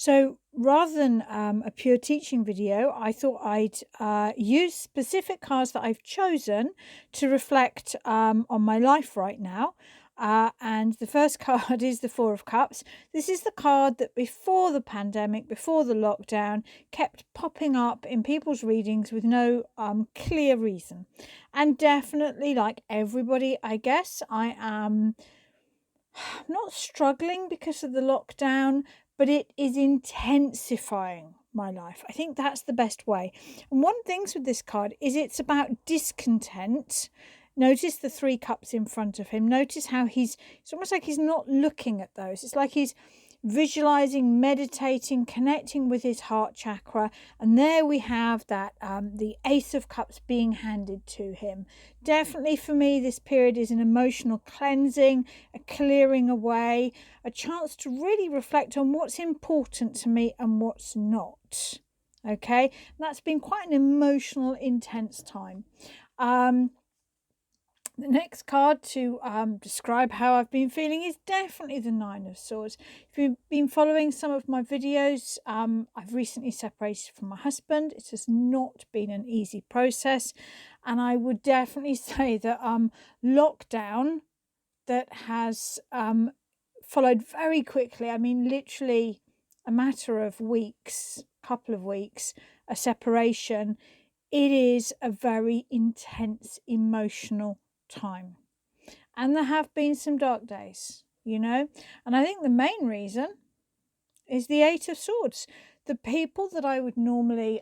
So rather than a pure teaching video, I thought I'd use specific cards that I've chosen to reflect on my life right now. And the first card is the Four of Cups. This is the card that before the pandemic, before the lockdown, kept popping up in people's readings with no clear reason. And definitely, like everybody, I guess, I am not struggling because of the lockdown, but it is intensifying my life. I think that's the best way. And one things with this card is it's about discontent. Notice the three cups in front of him. Notice how it's almost like he's not looking at those. It's like he's visualizing, meditating, connecting with his heart chakra. And there we have that the Ace of Cups being handed to him. Definitely for me, this period is an emotional cleansing, a clearing away, a chance to really reflect on what's important to me and what's not. Okay, and that's been quite an emotional, intense time. The next card to describe how I've been feeling is definitely the Nine of Swords. If you've been following some of my videos, I've recently separated from my husband. It has not been an easy process. And I would definitely say that lockdown that has followed very quickly, I mean, literally a matter of weeks, couple of weeks, a separation, it is a very intense emotional time. And there have been some dark days, and I think the main reason is the Eight of Swords. The people that I would normally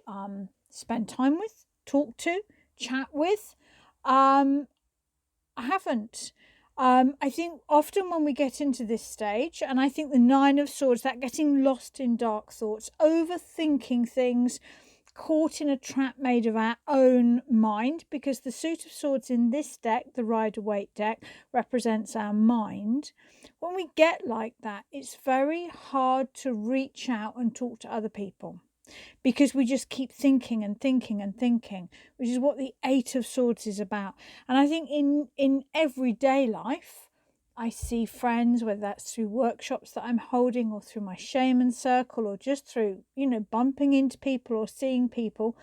spend time with, talk to, chat with, I haven't. I think often when we get into this stage, and I think the Nine of Swords, that getting lost in dark thoughts, overthinking things, caught in a trap made of our own mind, because the Suit of Swords in this deck, the Rider-Waite deck, represents our mind. When we get like that, it's very hard to reach out and talk to other people, because we just keep thinking and thinking and thinking, which is what the Eight of Swords is about. And I think in everyday life, I see friends, whether that's through workshops that I'm holding or through my shaman circle or just through, bumping into people or seeing people,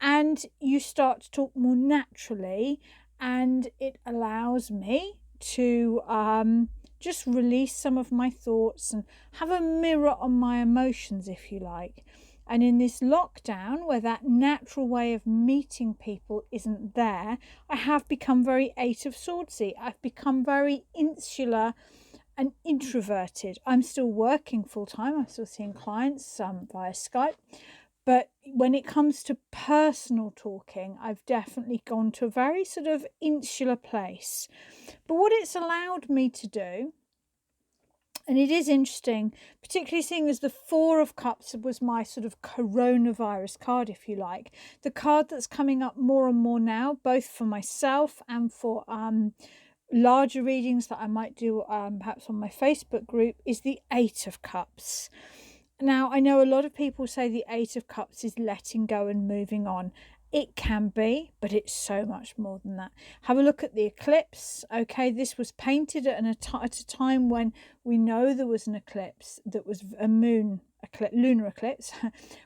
and you start to talk more naturally, and it allows me to just release some of my thoughts and have a mirror on my emotions, if you like. And in this lockdown, where that natural way of meeting people isn't there, I have become very Eight of Swordsy. I've become very insular and introverted. I'm still working full time. I'm still seeing clients via Skype. But when it comes to personal talking, I've definitely gone to a very sort of insular place. But what it's allowed me to do, and it is interesting, particularly seeing as the Four of Cups was my sort of coronavirus card, if you like. The card that's coming up more and more now, both for myself and for larger readings that I might do perhaps on my Facebook group, is the Eight of Cups. Now, I know a lot of people say the Eight of Cups is letting go and moving on. It can be, but it's so much more than that. Have a look at the eclipse. Okay, this was painted at a time when we know there was an eclipse that was a lunar eclipse,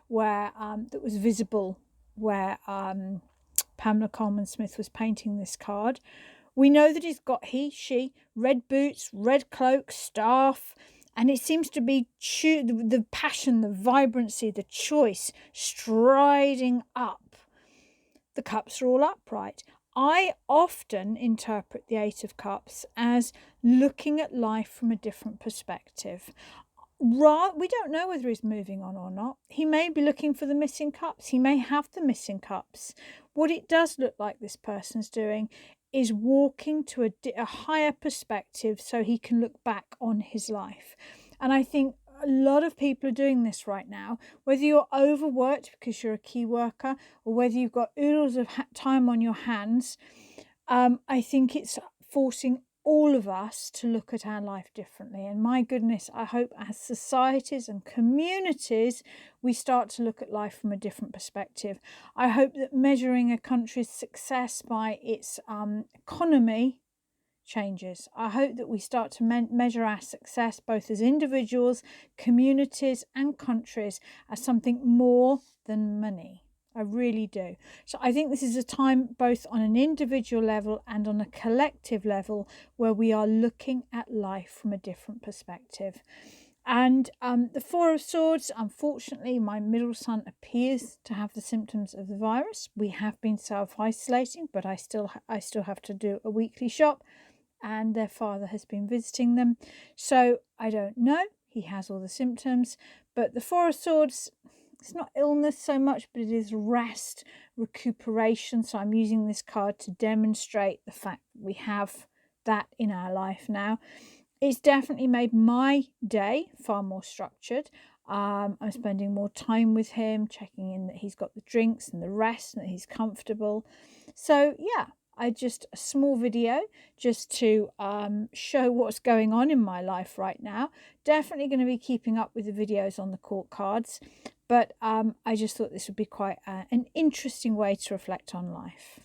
where that was visible, where Pamela Coleman Smith was painting this card. We know that she, red boots, red cloak, staff, and it seems to be the passion, the vibrancy, the choice striding up. The cups are all upright. I often interpret the Eight of Cups as looking at life from a different perspective. We don't know whether he's moving on or not. He may be looking for the missing cups. He may have the missing cups. What it does look like this person's doing is walking to a higher perspective so he can look back on his life. And I think a lot of people are doing this right now, whether you're overworked because you're a key worker or whether you've got oodles of time on your hands. I think it's forcing all of us to look at our life differently. And my goodness, I hope as societies and communities, we start to look at life from a different perspective. I hope that measuring a country's success by its economy changes. I hope that we start to measure our success both as individuals, communities and countries as something more than money. I really do. So I think this is a time both on an individual level and on a collective level where we are looking at life from a different perspective. And the Four of Swords, unfortunately, my middle son appears to have the symptoms of the virus. We have been self-isolating, but I still have to do a weekly shop, and their father has been visiting them. So I don't know. He has all the symptoms, but the Four of Swords, it's not illness so much, but it is rest, recuperation. So I'm using this card to demonstrate the fact that we have that in our life now. It's definitely made my day far more structured. I'm spending more time with him, checking in that he's got the drinks and the rest and that he's comfortable. So yeah, a small video just to show what's going on in my life right now. Definitely going to be keeping up with the videos on the court cards, but I just thought this would be quite an interesting way to reflect on life.